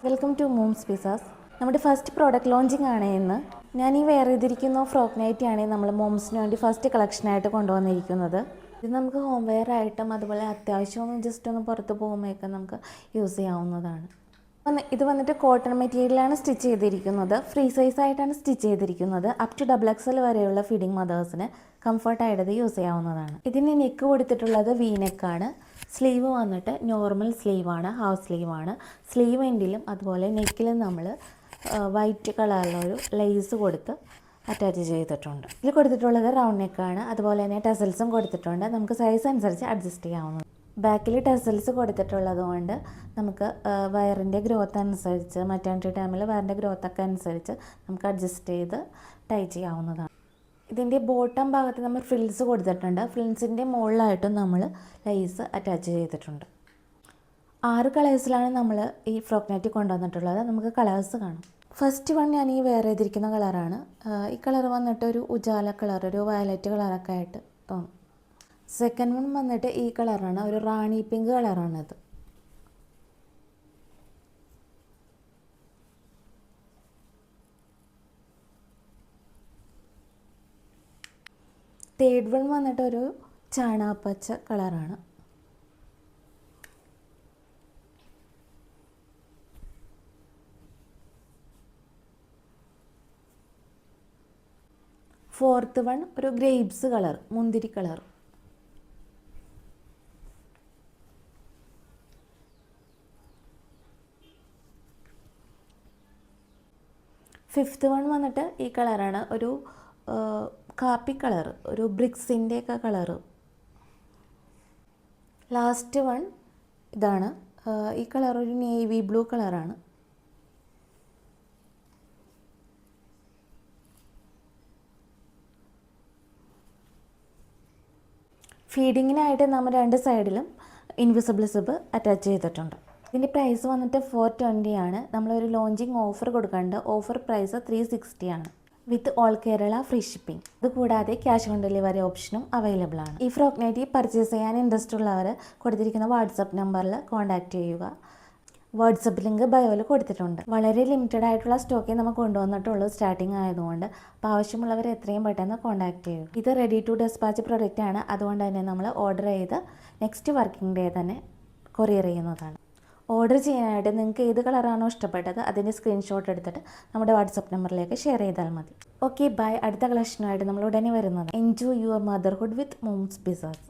Welcome to മൂംസ് പിസാസ്. നമ്മുടെ ഫസ്റ്റ് പ്രോഡക്റ്റ് ലോഞ്ചിങ് ആണ് ഇന്ന്. ഞാൻ ഈ വെയർ ചെയ്തിരിക്കുന്ന ഫ്രോക്ക് നൈറ്റിയാണ് നമ്മൾ മോംസിന് വേണ്ടി ഫസ്റ്റ് കളക്ഷനായിട്ട് കൊണ്ടുവന്നിരിക്കുന്നത്. ഇത് നമുക്ക് ഹോം വെയർ ആയിട്ടും അതുപോലെ അത്യാവശ്യം ജസ്റ്റ് ഒന്ന് പുറത്ത് പോകുമ്പോഴൊക്കെ നമുക്ക് യൂസ് ചെയ്യാവുന്നതാണ്. ഇത് വന്നിട്ട് കോട്ടൺ മെറ്റീരിയലാണ് സ്റ്റിച്ച് ചെയ്തിരിക്കുന്നത്. ഫ്രീ സൈസ് ആയിട്ടാണ് സ്റ്റിച്ച് ചെയ്തിരിക്കുന്നത്. അപ് ടു XXL വരെയുള്ള ഫീഡിങ് മദേഴ്സിന് കംഫർട്ടായിട്ട് യൂസ് ചെയ്യാവുന്നതാണ്. ഇതിന് നെക്ക് കൊടുത്തിട്ടുള്ളത് വി നെക്കാണ്. സ്ലീവ് വന്നിട്ട് നോർമൽ സ്ലീവാണ്, ഹാഫ് സ്ലീവാണ്. സ്ലീവ് എൻഡിലും അതുപോലെ നെക്കിലും നമ്മൾ വൈറ്റ് കളറിലൊരു ലേസ് കൊടുത്ത് അറ്റാച്ച് ചെയ്തിട്ടുണ്ട്. ഇതിൽ കൊടുത്തിട്ടുള്ളത് റൗണ്ട് നെക്കാണ്. അതുപോലെ തന്നെ ടെസൽസും കൊടുത്തിട്ടുണ്ട്. നമുക്ക് സൈസ് അനുസരിച്ച് അഡ്ജസ്റ്റ് ചെയ്യാവുന്നതാണ്. ബാക്കിൽ ടെസൽസ് കൊടുത്തിട്ടുള്ളത് കൊണ്ട് നമുക്ക് വയറിൻ്റെ ഗ്രോത്ത് അനുസരിച്ച് മെറ്റേണിറ്റി ടൈമിൽ വയറിൻ്റെ ഗ്രോത്തൊക്കെ അനുസരിച്ച് നമുക്ക് അഡ്ജസ്റ്റ് ചെയ്ത് ടൈ ചെയ്യാവുന്നതാണ്. ഇതിൻ്റെ ബോട്ടം ഭാഗത്ത് നമ്മൾ ഫ്രിൽസ് കൊടുത്തിട്ടുണ്ട്. ഫ്രിൽസിൻ്റെ മുകളിലായിട്ടും നമ്മൾ ലൈസ് അറ്റാച്ച് ചെയ്തിട്ടുണ്ട്. 6 കളേഴ്സിലാണ് നമ്മൾ ഈ ഫ്രോക്ക് നൈറ്റി കൊണ്ടുവന്നിട്ടുള്ളത്. നമുക്ക് കളേഴ്സ് കാണാം. ഫസ്റ്റ് വൺ ഞാൻ ഈ വെയർ ചെയ്തിരിക്കുന്ന കളറാണ്. ഈ കളർ വന്നിട്ട് ഒരു ഉജാല കളർ, ഒരു വയലറ്റ് കളറൊക്കെ ആയിട്ട് തോന്നും. സെക്കൻഡ് വൺ വന്നിട്ട് ഈ കളറാണ്, ഒരു റാണി പിങ്ക് കളറാണിത്. തേർഡ് വൺ വന്നിട്ട് ഒരു ചാണകപ്പച്ച കളറാണ്. ഫോർത്ത് വൺ ഒരു ഗ്രേപ്സ് കളർ, മുന്തിരി കളർ. ഫിഫ്ത്ത് വൺ വന്നിട്ട് ഈ കളറാണ്, ഒരു കാപ്പി കളർ, ഒരു ബ്രിക്സിൻ്റെ ഒക്കെ കളറ്. ലാസ്റ്റ് വൺ ഇതാണ്. ഈ കളർ ഒരു നേവി ബ്ലൂ കളറാണ്. ഫീഡിങ്ങിനായിട്ട് നമ്മൾ 2 സൈഡിലും ഇൻവിസിബിൾ സിബ് അറ്റാച്ച് ചെയ്തിട്ടുണ്ട്. ഇതിൻ്റെ പ്രൈസ് വന്നിട്ട് 420 ആണ്. നമ്മളൊരു ലോഞ്ചിങ് ഓഫർ കൊടുക്കുന്നുണ്ട്. ഓഫർ പ്രൈസ് 360 ആണ്. With all Kerala free shipping. ഇതുകൂടാതെ ക്യാഷ് ഓൺ ഡെലിവറി ഓപ്ഷനും അവൈലബിൾ ആണ്. ഈ ഫ്രോക്ക് നൈറ്റി പർച്ചേസ് ചെയ്യാൻ ഇൻട്രസ്റ്റ് ഉള്ളവർ കൊടുത്തിരിക്കുന്ന വാട്സപ്പ് നമ്പറിൽ കോൺടാക്റ്റ് ചെയ്യുക. വാട്സപ്പ് ലിങ്ക് ബയോയിൽ കൊടുത്തിട്ടുണ്ട്. വളരെ ലിമിറ്റഡ് ആയിട്ടുള്ള സ്റ്റോക്കേ നമുക്ക് കൊണ്ടുവന്നിട്ടുള്ളൂ സ്റ്റാർട്ടിങ് ആയതുകൊണ്ട്. അപ്പോൾ ആവശ്യമുള്ളവർ എത്രയും പെട്ടെന്ന് കോൺടാക്റ്റ് ചെയ്യുക. ഇത് റെഡി ടു ഡെസ്പാച്ച് പ്രൊഡക്റ്റ് ആണ്. അതുകൊണ്ട് തന്നെ നമ്മൾ ഓർഡർ ചെയ്ത് നെക്സ്റ്റ് വർക്കിംഗ് ഡേ തന്നെ കൊറിയർ ചെയ്യുന്നതാണ്. ഓർഡർ ചെയ്യാനായിട്ട് നിങ്ങൾക്ക് ഏത് കളറാണോ ഇഷ്ടപ്പെട്ടത് അതിൻ്റെ സ്ക്രീൻഷോട്ട് എടുത്തിട്ട് നമ്മുടെ വാട്സപ്പ് നമ്പറിലേക്ക് ഷെയർ ചെയ്താൽ മതി. Okay bye. അടുത്ത കളക്ഷനായിട്ട് നമ്മൾ ഉടനെ വരുന്നത്. എൻജോയ് യുവർ മദർഹുഡ് വിത്ത് മൂംസ് പിസാസ്.